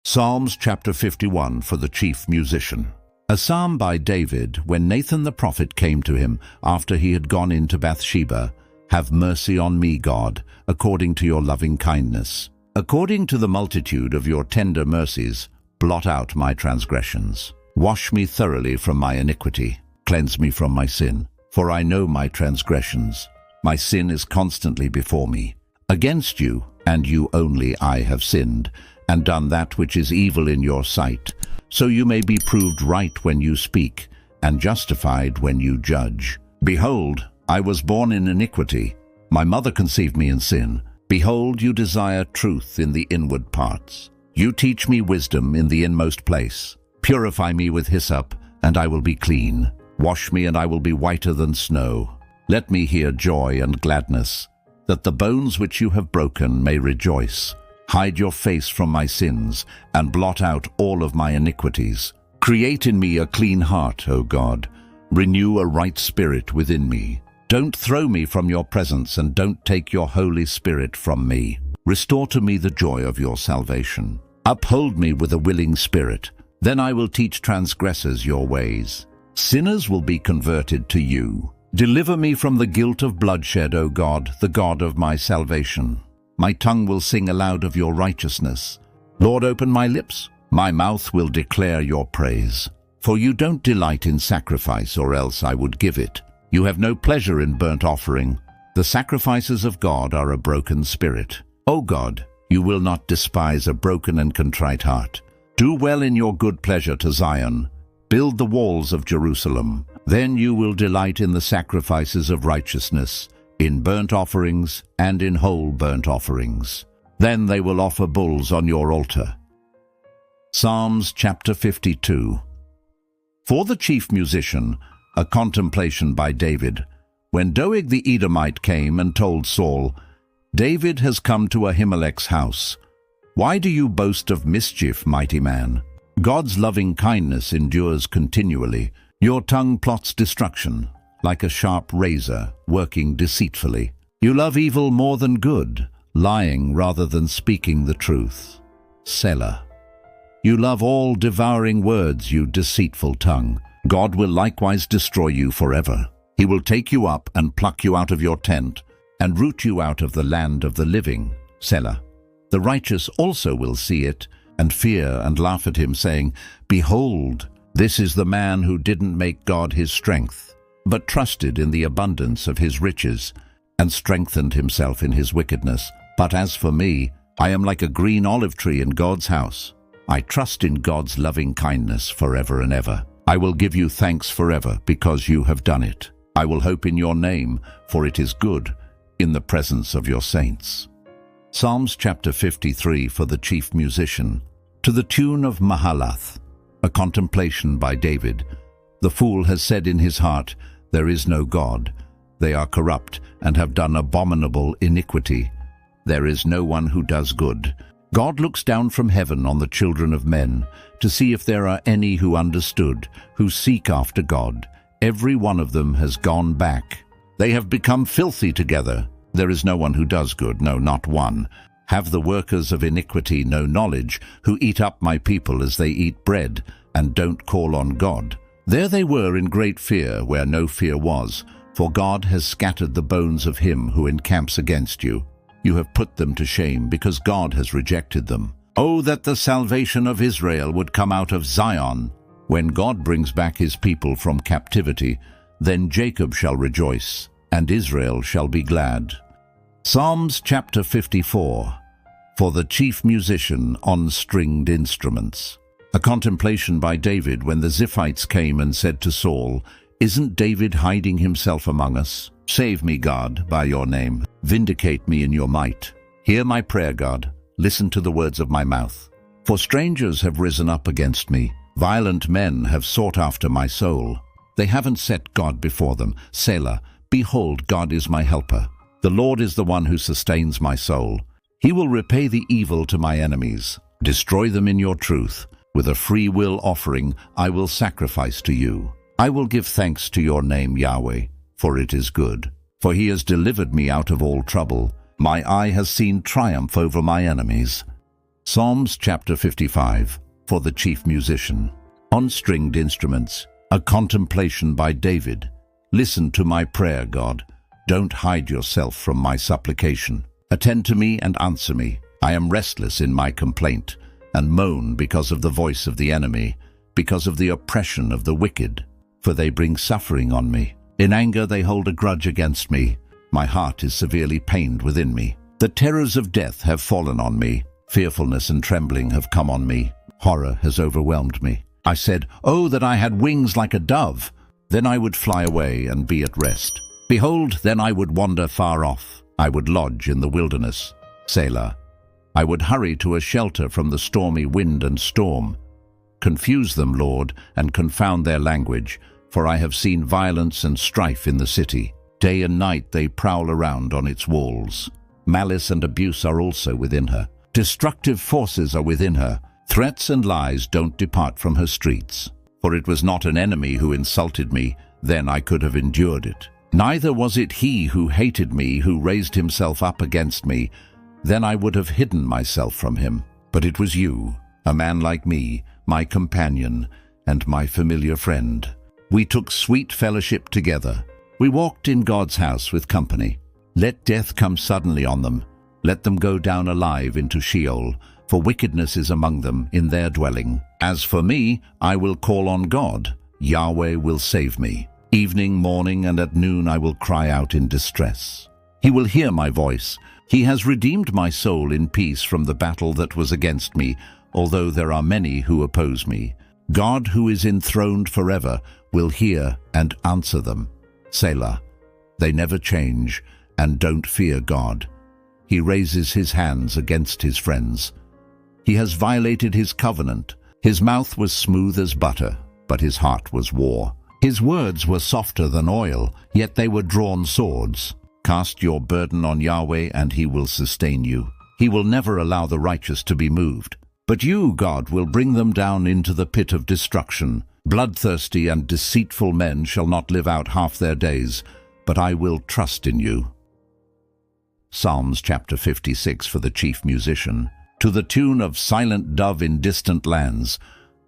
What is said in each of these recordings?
Psalms chapter 51 for the chief musician. A psalm by David when Nathan the prophet came to him after he had gone into Bathsheba. Have mercy on me, God, according to your loving kindness. According to the multitude of your tender mercies, blot out my transgressions. Wash me thoroughly from my iniquity. Cleanse me from my sin, for I know my transgressions. My sin is constantly before me. Against you, and you only, I have sinned, and done that which is evil in your sight, so you may be proved right when you speak, and justified when you judge. Behold, I was born in iniquity. My mother conceived me in sin. Behold, you desire truth in the inward parts. You teach me wisdom in the inmost place. Purify me with hyssop, and I will be clean. Wash me, and I will be whiter than snow. Let me hear joy and gladness, that the bones which you have broken may rejoice. Hide your face from my sins, and blot out all of my iniquities. Create in me a clean heart, O God. Renew a right spirit within me. Don't throw me from your presence, and don't take your Holy Spirit from me. Restore to me the joy of your salvation. Uphold me with a willing spirit. Then I will teach transgressors your ways. Sinners will be converted to you. Deliver me from the guilt of bloodshed, O God, the God of my salvation. My tongue will sing aloud of your righteousness. Lord, open my lips. My mouth will declare your praise. For you don't delight in sacrifice, or else I would give it. You have no pleasure in burnt offering. The sacrifices of God are a broken spirit. O God, you will not despise a broken and contrite heart. Do well in your good pleasure to Zion. Build the walls of Jerusalem. Then you will delight in the sacrifices of righteousness, in burnt offerings and in whole burnt offerings. Then they will offer bulls on your altar. Psalms chapter 52. For the chief musician, a contemplation by David. When Doeg the Edomite came and told Saul, David has come to Ahimelech's house. Why do you boast of mischief, mighty man? God's loving kindness endures continually. Your tongue plots destruction, like a sharp razor, working deceitfully. You love evil more than good, lying rather than speaking the truth. Selah. You love all devouring words, you deceitful tongue. God will likewise destroy you forever. He will take you up and pluck you out of your tent, and root you out of the land of the living. Selah. The righteous also will see it, and fear and laugh at him, saying, Behold, this is the man who didn't make God his strength, but trusted in the abundance of his riches, and strengthened himself in his wickedness. But as for me, I am like a green olive tree in God's house. I trust in God's loving kindness forever and ever. I will give you thanks forever, because you have done it. I will hope in your name, for it is good, in the presence of your saints. Psalms chapter 53 for the chief musician. To the tune of Mahalath, a contemplation by David. The fool has said in his heart, There is no God. They are corrupt and have done abominable iniquity. There is no one who does good. God looks down from heaven on the children of men to see if there are any who understood, who seek after God. Every one of them has gone back. They have become filthy together. There is no one who does good, no, not one. Have the workers of iniquity no knowledge, who eat up my people as they eat bread, and don't call on God? There they were in great fear, where no fear was, for God has scattered the bones of him who encamps against you. You have put them to shame, because God has rejected them. Oh, that the salvation of Israel would come out of Zion! When God brings back his people from captivity, then Jacob shall rejoice, and Israel shall be glad. Psalms chapter 54. For the chief musician on stringed instruments. A contemplation by David when the Ziphites came and said to Saul, Isn't David hiding himself among us? Save me, God, by your name. Vindicate me in your might. Hear my prayer, God. Listen to the words of my mouth. For strangers have risen up against me. Violent men have sought after my soul. They haven't set God before them. Selah. Behold, God is my helper. The Lord is the one who sustains my soul. He will repay the evil to my enemies. Destroy them in your truth. With a free will offering, I will sacrifice to you. I will give thanks to your name, Yahweh, for it is good. For he has delivered me out of all trouble. My eye has seen triumph over my enemies. Psalms chapter 55, for the chief musician. On stringed instruments, a contemplation by David. Listen to my prayer, God. Don't hide yourself from my supplication. Attend to me and answer me. I am restless in my complaint, and moan because of the voice of the enemy, because of the oppression of the wicked, for they bring suffering on me. In anger they hold a grudge against me. My heart is severely pained within me. The terrors of death have fallen on me. Fearfulness and trembling have come on me. Horror has overwhelmed me. I said, "Oh, that I had wings like a dove! Then I would fly away and be at rest. Behold, then I would wander far off. I would lodge in the wilderness. Selah. I would hurry to a shelter from the stormy wind and storm. Confuse them, Lord, and confound their language, for I have seen violence and strife in the city. Day and night they prowl around on its walls. Malice and abuse are also within her. Destructive forces are within her. Threats and lies don't depart from her streets. For it was not an enemy who insulted me, then I could have endured it. Neither was it he who hated me who raised himself up against me, then I would have hidden myself from him. But it was you, a man like me, my companion, and my familiar friend. We took sweet fellowship together. We walked in God's house with company. Let death come suddenly on them. Let them go down alive into Sheol, for wickedness is among them in their dwelling. As for me, I will call on God. Yahweh will save me. Evening, morning, and at noon I will cry out in distress. He will hear my voice. He has redeemed my soul in peace from the battle that was against me, although there are many who oppose me. God, who is enthroned forever, will hear and answer them. Selah. They never change and don't fear God. He raises his hands against his friends. He has violated his covenant. His mouth was smooth as butter, but his heart was war. His words were softer than oil, yet they were drawn swords. Cast your burden on Yahweh, and he will sustain you. He will never allow the righteous to be moved. But you, God, will bring them down into the pit of destruction. Bloodthirsty and deceitful men shall not live out half their days, but I will trust in you. Psalms chapter 56 for the chief musician. To the tune of Silent Dove in Distant Lands,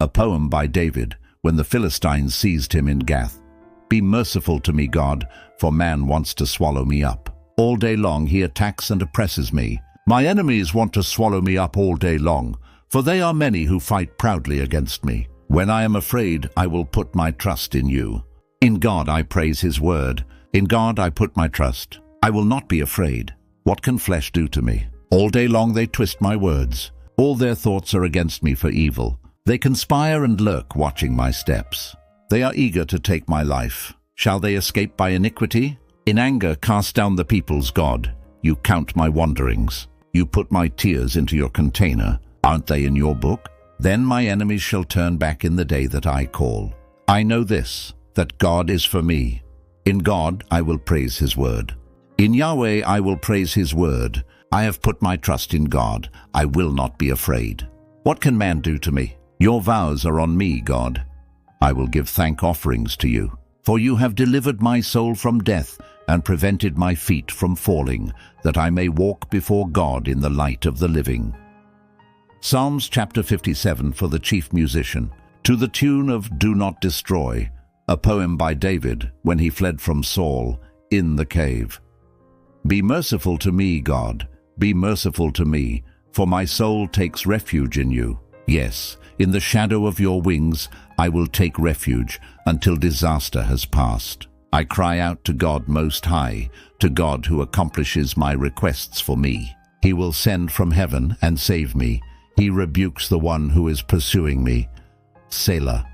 a poem by David, when the Philistines seized him in Gath. Be merciful to me, God, for man wants to swallow me up. All day long he attacks and oppresses me. My enemies want to swallow me up all day long, for they are many who fight proudly against me. When I am afraid, I will put my trust in you. In God I praise his word. In God I put my trust. I will not be afraid. What can flesh do to me? All day long they twist my words. All their thoughts are against me for evil. They conspire and lurk, watching my steps. They are eager to take my life. Shall they escape by iniquity? In anger cast down the people's God. You count my wanderings. You put my tears into your container. Aren't they in your book? Then my enemies shall turn back in the day that I call. I know this, that God is for me. In God I will praise his word. In Yahweh I will praise his word. I have put my trust in God. I will not be afraid. What can man do to me? Your vows are on me, God. I will give thank offerings to you. For you have delivered my soul from death and prevented my feet from falling, that I may walk before God in the light of the living. Psalms chapter 57 for the chief musician. To the tune of Do Not Destroy, a poem by David when he fled from Saul in the cave. Be merciful to me, God. Be merciful to me, for my soul takes refuge in you. Yes, in the shadow of your wings I will take refuge until disaster has passed. I cry out to God Most High, to God who accomplishes my requests for me. He will send from heaven and save me. He rebukes the one who is pursuing me. Selah.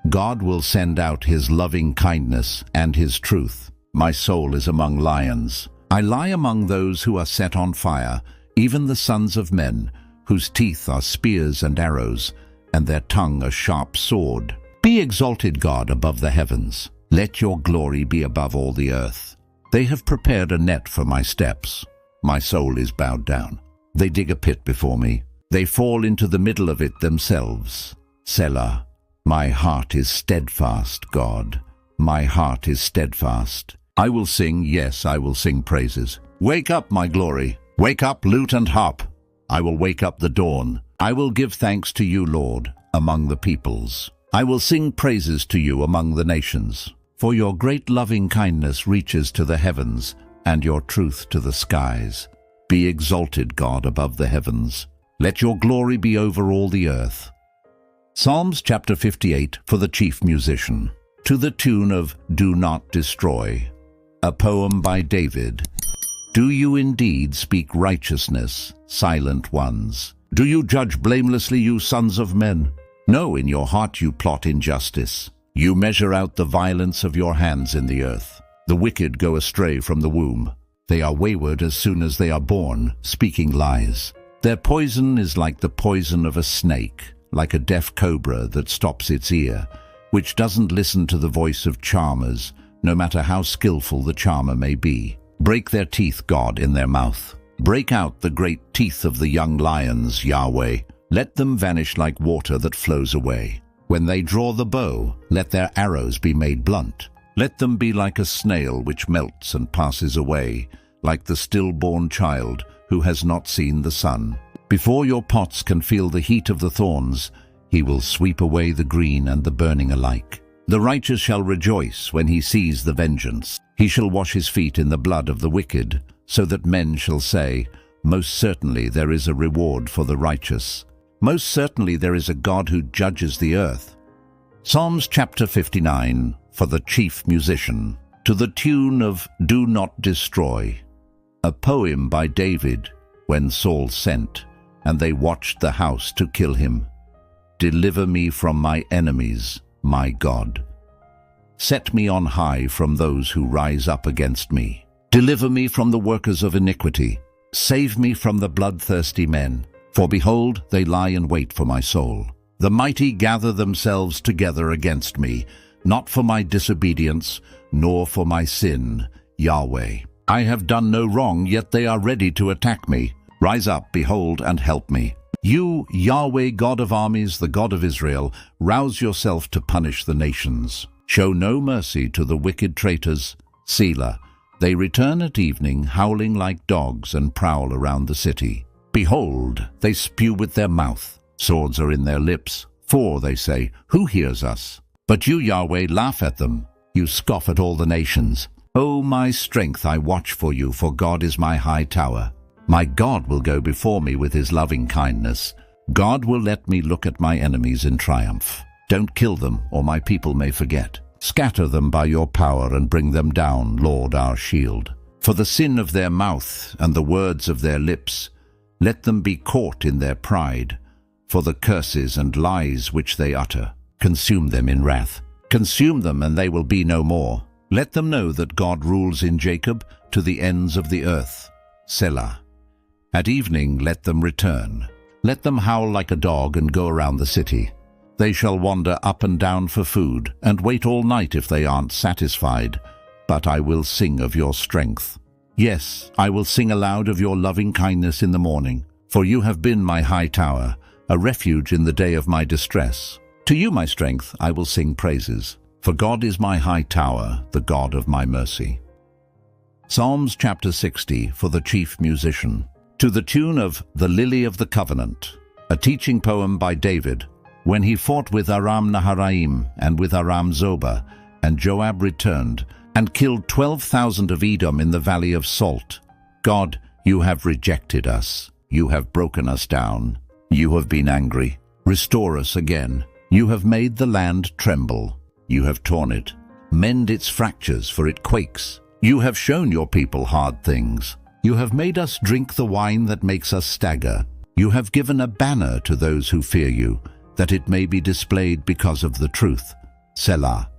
God will send out his loving kindness and his truth. My soul is among lions. I lie among those who are set on fire, even the sons of men, whose teeth are spears and arrows, and their tongue a sharp sword. Be exalted, God, above the heavens. Let your glory be above all the earth. They have prepared a net for my steps. My soul is bowed down. They dig a pit before me. They fall into the middle of it themselves. Selah. My heart is steadfast, God. My heart is steadfast. I will sing, yes, I will sing praises. Wake up, my glory. Wake up, lute and harp. I will wake up the dawn. I will give thanks to you, Lord, among the peoples. I will sing praises to you among the nations. For your great loving kindness reaches to the heavens, and your truth to the skies. Be exalted, God, above the heavens. Let your glory be over all the earth. Psalms chapter 58 for the chief musician. To the tune of Do Not Destroy. A poem by David. Do you indeed speak righteousness, silent ones? Do you judge blamelessly, you sons of men? No, in your heart you plot injustice. You measure out the violence of your hands in the earth. The wicked go astray from the womb. They are wayward as soon as they are born, speaking lies. Their poison is like the poison of a snake, like a deaf cobra that stops its ear, which doesn't listen to the voice of charmers, no matter how skillful the charmer may be. Break their teeth, God, in their mouth. Break out the great teeth of the young lions, Yahweh. Let them vanish like water that flows away. When they draw the bow, let their arrows be made blunt. Let them be like a snail which melts and passes away, like the stillborn child who has not seen the sun. Before your pots can feel the heat of the thorns, he will sweep away the green and the burning alike. The righteous shall rejoice when he sees the vengeance. He shall wash his feet in the blood of the wicked, so that men shall say, Most certainly there is a reward for the righteous. Most certainly there is a God who judges the earth. Psalms chapter 59 for the chief musician. To the tune of Do Not Destroy. A poem by David, when Saul sent, and they watched the house to kill him. Deliver me from my enemies, my God. Set me on high from those who rise up against me. Deliver me from the workers of iniquity. Save me from the bloodthirsty men. For behold, they lie in wait for my soul. The mighty gather themselves together against me, not for my disobedience, nor for my sin, Yahweh. I have done no wrong, yet they are ready to attack me. Rise up, behold, and help me. You, Yahweh, God of armies, the God of Israel, rouse yourself to punish the nations. Show no mercy to the wicked traitors. Selah. They return at evening, howling like dogs, and prowl around the city. Behold, they spew with their mouth. Swords are in their lips. For, they say, who hears us? But you, Yahweh, laugh at them. You scoff at all the nations. O my strength, I watch for you, for God is my high tower. My God will go before me with his loving kindness. God will let me look at my enemies in triumph. Don't kill them, or my people may forget. Scatter them by your power and bring them down, Lord, our shield. For the sin of their mouth and the words of their lips, let them be caught in their pride. For the curses and lies which they utter, consume them in wrath. Consume them, and they will be no more. Let them know that God rules in Jacob to the ends of the earth. Selah. At evening let them return. Let them howl like a dog and go around the city. They shall wander up and down for food, and wait all night if they aren't satisfied. But I will sing of your strength. Yes, I will sing aloud of your loving kindness in the morning. For you have been my high tower, a refuge in the day of my distress. To you, my strength, I will sing praises. For God is my high tower, the God of my mercy. Psalms chapter 60 for the chief musician. To the tune of The Lily of the Covenant, a teaching poem by David, when he fought with Aram Naharaim and with Aram Zobah, and Joab returned, and killed 12,000 of Edom in the valley of Salt. God, you have rejected us. You have broken us down. You have been angry. Restore us again. You have made the land tremble. You have torn it. Mend its fractures, for it quakes. You have shown your people hard things. You have made us drink the wine that makes us stagger. You have given a banner to those who fear you, that it may be displayed because of the truth. Selah.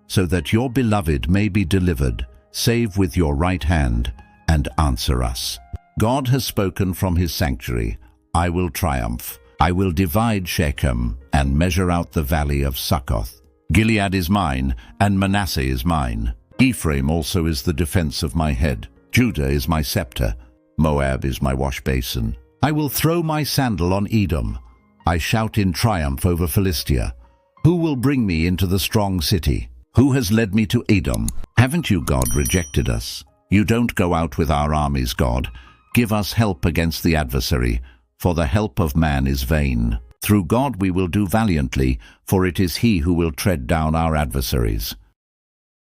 So that your beloved may be delivered, save with your right hand, and answer us. God has spoken from his sanctuary. I will triumph. I will divide Shechem and measure out the valley of Succoth. Gilead is mine, and Manasseh is mine. Ephraim also is the defense of my head. Judah is my scepter. Moab is my wash basin. I will throw my sandal on Edom. I shout in triumph over Philistia. Who will bring me into the strong city? Who has led me to Edom? Haven't you, God, rejected us? You don't go out with our armies, God. Give us help against the adversary. for the help of man is vain. Through God we will do valiantly, for it is he who will tread down our adversaries.